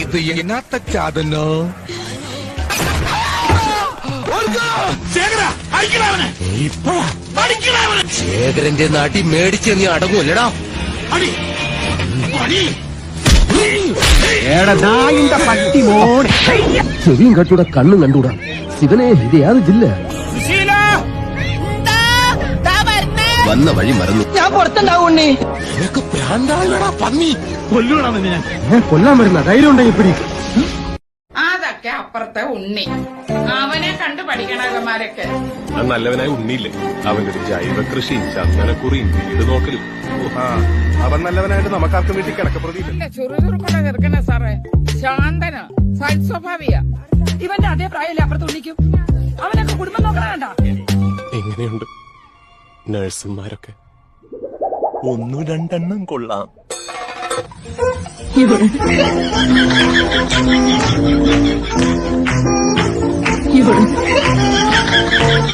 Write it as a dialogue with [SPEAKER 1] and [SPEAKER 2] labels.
[SPEAKER 1] ഇത് എന്നാത്ത ചാതനോ ശേഖരന്റെ നാട്ടി മേടിച്ച് നീ അടങ്ങൂല്ലടാ. ചെവിയും കട്ടൂടാ, കണ്ണും കണ്ടൂടാ. ശിവനെ, ഇത് യാത് ജില്ല വന്ന വഴി മറന്നു.
[SPEAKER 2] ഞാൻ പുറത്തുണ്ടാവുണ്ണി.
[SPEAKER 1] നിനക്ക് പ്രാന്താളടാ പന്നി.
[SPEAKER 3] കൊല്ലാൻ വരുന്ന ധൈര്യം ഉണ്ടെങ്കിൽ പിടി.
[SPEAKER 4] അതൊക്കെ അപ്പുറത്തെ ഉണ്ണി, അവനെ കണ്ടു പഠിക്കണവന്മാരൊക്കെ.
[SPEAKER 5] നല്ലവനായ ഉണ്ണിയില്ലേ, അവന്റെ ഒരു ജൈവ കൃഷിയും ചന്ദനക്കുറിയും വീട് നോക്കലും. അവൻ നല്ലവനായിട്ട് നമുക്കാർക്കും വേണ്ടി കിടക്കപ്രതിയില്ല.
[SPEAKER 4] ചുറുചുറുക്കുള്ള ചെറുക്കന സാറേ, ശാന്തന, സൽസ്വഭാവിയ.
[SPEAKER 2] ഇവന്റെ അതേ പ്രായമല്ലേ അപ്പുറത്ത് ഉണ്ണിക്കും. അവനൊക്കെ കുടുംബം നോക്കണ.
[SPEAKER 5] എങ്ങനെയുണ്ട് നഴ്സുമാരൊക്കെ? 1-2 കൊള്ളാം.